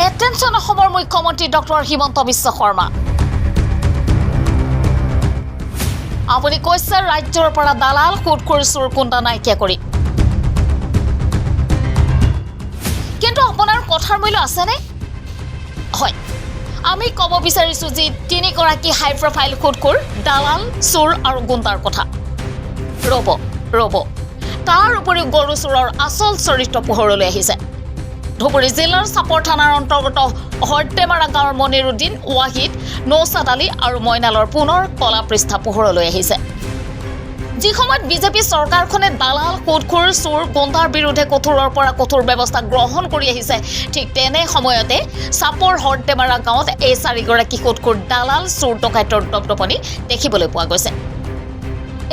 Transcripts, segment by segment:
Attention অসমৰ মুখ্যমন্ত্ৰী doctor Himanta Biswa Sarma. আপুনি কৈছে ৰাজ্যৰ পৰা দালাল সুদখোৰ চোৰ কুণ্ডা নাইকিয়া কৰি, কিন্তু আপোনাৰ কথাৰ মূল্য আছেনে? হয়, আমি ক'ব বিচাৰিছোঁ যে তিনিগৰাকী হাই প্ৰফাইল সুদখোৰ দালাল চোৰ আৰু গুণ্ডাৰ কথা। ৰ'ব তাৰ উপৰিও গৰু চোৰৰ আচল চৰিত্ৰ পোহৰলৈ আহিছে। ধুবুৰী জিলাৰ চাপৰ থানাৰ অন্তৰ্গত হৰ্টেমাৰা গাঁৱৰ মনিৰুদ্দিন, ৱাহিদ, নৌচাদ আলী আৰু মইনালৰ পুনৰ কলা পৃষ্ঠা পোহৰলৈ আহিছে। যি সময়ত বিজেপি চৰকাৰখনে দালাল সুদখোৰ চোৰ গুণ্ডাৰ বিৰুদ্ধে কঠোৰৰ পৰা কঠোৰ ব্যৱস্থা গ্ৰহণ কৰি আহিছে, ঠিক তেনে সময়তে চাপৰ হৰ্টেমাৰা গাঁৱত এই চাৰিগৰাকী সুদখোৰ দালাল চোৰ ডকাইতৰ দপদপনি দেখিবলৈ পোৱা গৈছে।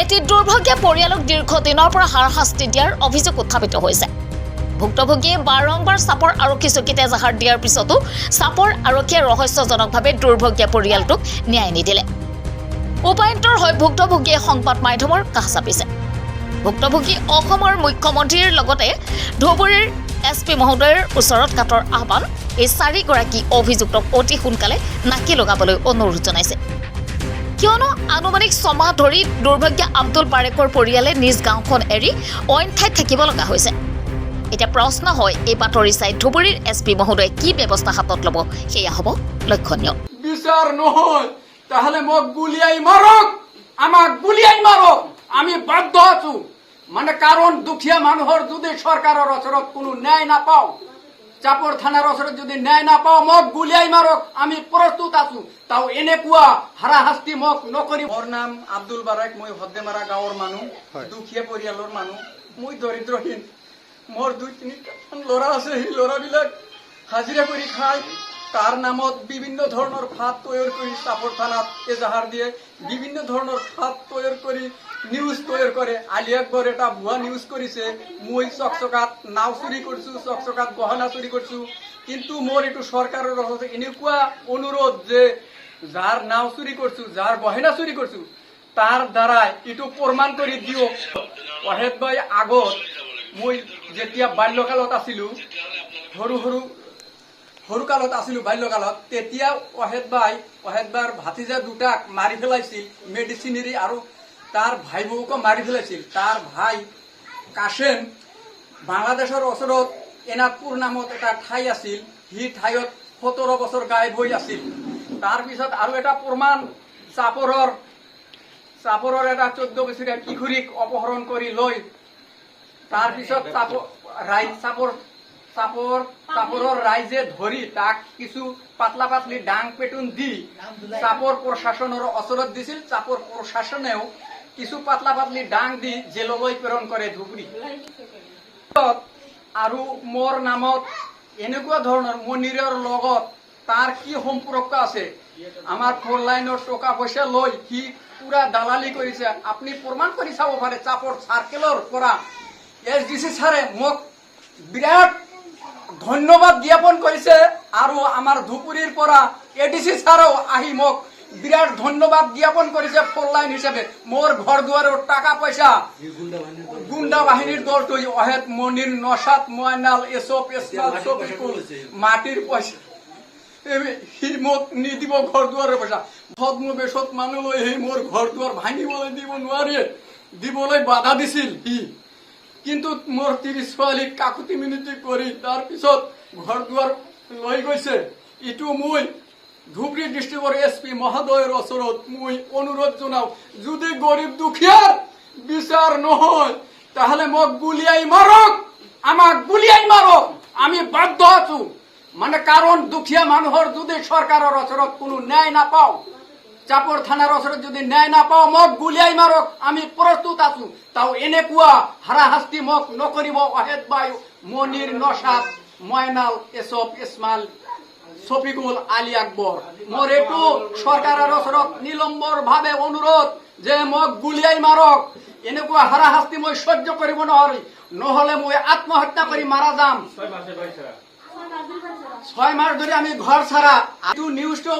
এটি দুৰ্ভাগ্য পৰিয়ালক দীৰ্ঘদিনৰ পৰা হাৰশাস্তি দিয়াৰ অভিযোগ উত্থাপিত হৈছে। ভুক্তভোগীয়ে বাৰম্বাৰ চাপৰ আৰক্ষী চকীত এজাহাৰ দিয়াৰ পিছতো চাপৰ আৰক্ষীয়ে ৰহস্যজনকভাৱে দুৰ্ভগীয়া পৰিয়ালটোক ন্যায় নিদিলে। উপায়ন্তৰ হৈ ভুক্তভোগীয়ে সংবাদ মাধ্যমৰ কাষ চাপিছে। ভুক্তভোগী অসমৰ মুখ্যমন্ত্ৰীৰ লগতে ধুবুৰীৰ SP মহোদয়ৰ ওচৰত কাটৰ আহ্বান, এই চাৰিগৰাকী অভিযুক্তক অতি সোনকালে নাকি লগাবলৈ অনুৰোধ জনাইছে। কিয়নো আনুমানিক 6 মাহ ধৰি দুৰ্ভাগ্য আব্দুল বাৰেকৰ পৰিয়ালে নিজ গাঁওখন এৰি অইন ঠাইত থাকিব লগা হৈছে। এতিয়া প্ৰশ্ন হয়, এই বাতৰি চাই ধুবুৰীৰ SP মহোদয়ে কি ব্যৱস্থা হাতত ল'ব, সেয়া হ'ব লক্ষণীয়। বিচাৰ নহয় তাহলে মোক গুলিয়াই মাৰক, আমাক গুলিয়াই মাৰক, আমি বাধ্য আছো। মানে কাৰণ দুখিয়া মানুহৰ যদি সৰকাৰেৰ ওচৰত কোনো ন্যায় নাপাও, চাপৰ থানাৰ ওচৰত যদি ন্যায় নাপাও, মোক গুলিয়াই মাৰক, আমি প্ৰস্তুত আছো। তাও এনেকুৱা হাৰাশাস্তি মোক নকৰি। মোৰ নাম আব্দুল বাৰেক, মই হদ্দেমাৰা গাঁৱৰ মানুহ, দুখীয়া পৰিয়ালৰ মানুহ, মই দৰিদ্ৰহীন। মোৰ 2-3টা ল'ৰা আছে, সেই ল'ৰাবিলাক হাজিৰা কৰি খায়। তার নামত বিভিন্ন ধরনের ফাঁদ তৈরি করে চাপর থানাত এজাহার দিয়ে বিভিন্ন ধরনের ফাঁদ তৈরি করে নিউজ তৈরি করে। আলী আকবর এটা ভুয়া নিউজ করেছে, মই চকচকাত নাও চুরি করছু, চকচকাত গহনা চুরি করছু। কিন্তু মোর একটু সরকারের এনেকুৱা অনুরোধ যে যার নাও চুরি করছু, যার গহনা চুরি করছু, তার দ্বারাই একটু প্রমাণ করে দিও। ওয়াহেদ ভাই আগত মই যেতিয়া বাল্যকালত আছিলো, সৰুকালত আছিলো বাল্যকালত, তেতিয়া ওয়াহেদ ভাইৰ ভাতিজা দুটাক মাৰি পেলাইছিল মেডিচিনেৰী, আৰু তাৰ ভাই বৌকো মাৰি পেলাইছিল। তাৰ ভাই কাশেম বাংলাদেশৰ ওচৰত এনাদপুৰ নামত এটা ঠাই আছিল, সেই ঠাইত 17 বছৰ গায়ব হৈ আছিল। তাৰপিছত আৰু এটা প্ৰমাণ, চাপৰৰ এটা 14 বছৰীয়া কিশোৰীক অপহৰণ কৰি লৈ তাৰপিছত চাপৰৰ ৰাইজে ধৰি তাক কিছু পাতলা পাতলি ডাং পেটুন দি চাপৰ প্ৰশাসনৰ ওচৰত দিছিল। চাপৰ প্ৰশাসনেও কিছু পাতলা পাতলি ডাং দি জেললৈ প্ৰেৰণ কৰে ধুবুৰী। আৰু মোৰ নামত এনেকুৱা ধৰণৰ মনিৰৰ লগত তাৰ কি সম্পৰ্ক আছে? আমাৰ 4 লাইনৰ টকা পইচা লৈ সি পুৰা দালালি কৰিছে। আপুনি প্ৰমাণ কৰি চাব পাৰে। চাপৰ চাৰ্কেলৰ পৰা SDC ছাৰে মোক বিৰাট ধন্যবাদ জ্ঞাপন কৰিছে, আৰু আমাৰ ধুবুৰীৰ পৰা ADC ছাৰেও আহি মোক বিৰাট ধন্যবাদ জ্ঞাপন কৰিছে 4 লাইন হিচাপে। মোৰ ঘৰ দুৱাৰৰ টাকা পইচা গুণ্ডা বাহিনীৰ দলটো ওয়াহেদ, মনিৰ, নৌচাদ, মইনাল, এসব এসমাল, শফিকুল মাটিৰ পইচা সি মোক নিদিব। ঘৰ দুৱাৰৰ পইচা বেশত মানুহ লৈ সেই মোৰ ঘৰ দুৱাৰ ভাঙিবলৈ দিব নোৱাৰে, দিবলৈ বাধা দিছিল সি। কিন্তু মোৰ 30 ছোৱালীক কাকুতি মিনতি কৰি তাৰ পিছত ঘৰ দুৱাৰ লৈ গৈছে। ইটো মই ধুবুৰী ডিষ্ট্ৰিক্টৰ SP মহোদয়ৰ ওচৰত মই অনুৰোধ জনাও, যদি গৰীব দুখীয়াৰ বিচাৰ নহয় তাহলে মোক গুলিয়াই মাৰক, আমাক গুলিয়াই মাৰক, আমি বাধ্য আছো। মানে কাৰণ দুখীয়া মানুহৰ যদি সৰকাৰেৰ ওচৰত কোনো ন্যায় নাপাও, চাপৰ থানাৰ ওচৰত যদি ন্যায় নাপাও, মোক গুলিয়াই মাৰক, আমি প্ৰস্তুত আছো। তাও এনেকুৱা হাৰাশাস্তি মোক নকৰিব। ওয়াহেদ ভাই, মনিৰ, নৌচাদ, মইনাল, এসব ইসমাইল, শফিকুল, আলী আকবৰ, মোৰ এইটো সৰকাৰেৰ ওচৰত নিলম্বৰ ভাৱে অনুৰোধ যে মোক গুলিয়াই মাৰক। এনেকুৱা হাৰাশাস্তি মই সহ্য কৰিব নোৱাৰি, নহলে মই আত্মহত্যা কৰি মাৰা যাম। 6 মাস ধৰে আমি ঘৰ ছাড়া। এইটো নিউজটো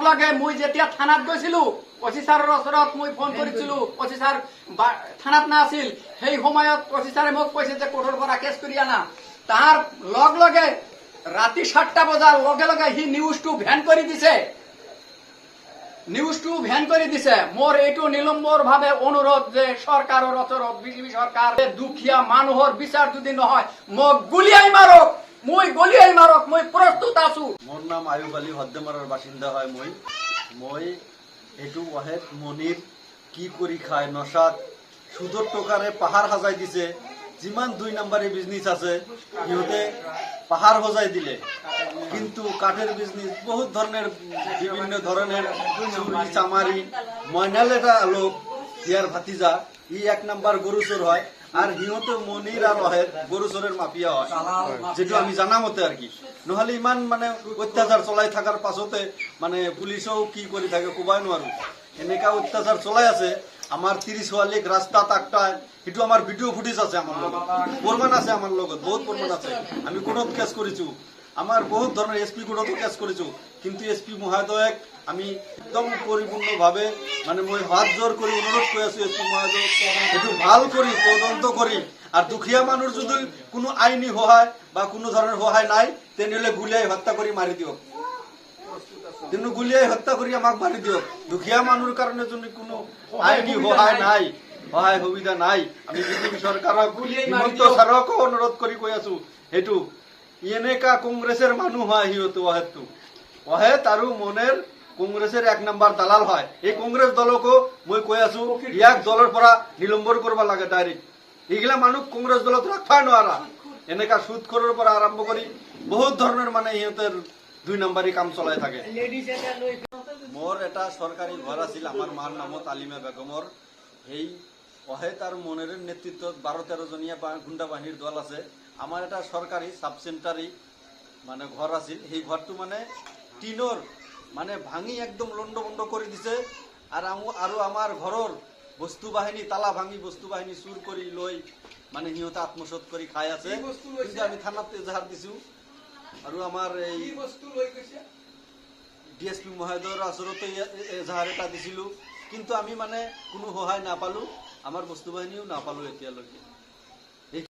লগে মই যেতিয়া থানাত গৈছিলো, অফিচাৰৰ ওচৰত মই ফোন কৰিছিলো, অফিচাৰ থানাত নাছিল। সেই সময়ত অফিচাৰে মোক কৈছে যে কোৰ্টৰ পৰা কেছ কৰি আনা। তাৰ লগে ৰাতি 7টা বজাৰ লগে লগে সি নিউজটো ভেন কৰি দিছে। মোৰ এইটো নিলম্বৰ ভাৱে অনুৰোধ যে চৰকাৰৰ ওচৰত, বিজেপি চৰকাৰ, দুখীয়া মানুহৰ বিচাৰ যদি নহয় মোক গুলিয়াই মাৰক, মই প্ৰস্তুত আছো। মোৰ নাম আয়ুব আলী, হদ্দেমাৰৰ বাসিন্দা হয় মই এইটো ওয়াহেদ মনিৰ কি কৰি খায়, নশাত সুদৰ টকাৰে পাহাৰ সাজাই দিছে। যিমান 2 নম্বৰী বিজনেস আছে সিহঁতে পাহাড় সজাই দিলে, কিন্তু কাঠের বিজনেস বহুত ধরনের বিভিন্ন ধরনের চুরি চামারি। ময়নাল এটা লোক ইয়ার ভাতিজা, ই 1 নাম্বার গরু চোর হয়, আর সিহঁতে মনির আর ওয়াহেদ গরু চোরের মাফিয়া হয়, যেটা আমি জানা মতে আর কি। নহলে ইমান মানে অত্যাচার চলাই থাকার পাছতে মানে পুলিশেও কি করে থাকে কবাই নোৱাৰো। এনেকা অত্যাচাৰ চলাই আছে। আমাৰ 30 ছোৱালীক রাস্তাত আটকায়, সেইটো আমার ভিডিও ফুটেজ আছে, আমার লগত প্রমাণ আছে, আমার লগত বহুত প্রমাণ আছে। আমি কোর্টত কেস করেছো, আমার বহুত ধরনের এসপি কোর্টতো কেস করেছো, কিন্তু এসপি মহোদয়ক আমি একদম পরিপূর্ণভাবে মানে মই হাত জোর করে অনুরোধ করে আছো এসপি মহোদয় একটু ভাল করি তদন্ত করি, আর দুখিয়া মানুষ যদি কোনো আইনি সহায় বা কোনো ধরনের সহায় নাই তেনেহলে গুলিয়াই হত্যা করে মারি দিয়ক, কিন্তু গুলিয়াই হত্যা কৰি আমাক মাৰি দিয়ক। দুখীয়া মানুহৰ কাৰণে যদি কোনো আইনী সহায় নাই, সহায় সুবিধা নাই, আমি বিজেপি চৰকাৰক, হিমন্ত ছাৰকো অনুৰোধ কৰি কৈ আছো, সেইটো এনেকা কংগ্ৰেছৰ মানুহ হয় সিহঁতে। ওয়াহেদ আৰু মনেৰ কংগ্ৰেসেৰ 1 নাম্বাৰ দালাল হয়। এই কংগ্ৰেস দলকো মই কৈ আছো ইয়াক দলৰ পৰা নিলম্বৰ কৰবা লাগে ডাইৰেক্ট। এইগিলা মানুহ কংগ্ৰেস দলত ৰাখবা নোৱাৰা। এনেকা সুদখোৰৰ পৰা আৰম্ভ কৰি বহুত ধৰণৰ মানে সিহঁতৰ 2 নম্বৰী কাম চলাই থাকে। মোৰ এটা সৰকাৰি ঘৰ আছিল আমাৰ মাৰ নামত আলিমা বেগমৰ। এই ওয়াহেদ আর মনের নেতৃত্বত 12-13 জনীয়া গুন্ডা বাহিনীর দল আছে। আমার এটা সরকারি সাব সেন্টারি মানে ঘর আছিল। সেই ঘরটো মানে টিনর মানে ভাঙি একদম লন্ডভন্ড করে দিছে। আর আমার ঘরের বস্তু বাহিনী তালা ভাঙি বস্তু বাহিনী চুর করে লই মানে সিহঁতে আত্মসাৎ করে খাই আছে। কিন্তু আমি থানাত এজাহার দিছো। আৰু আমাৰ এই ডিএসপি মহোদয়ৰ ওচৰতে এজাহাৰ এটা দিছিলো, কিন্তু আমি মানে কোনো সহায় নাপালো, আমাৰ বস্তু বাহিনীও নাপালো এতিয়ালৈকে।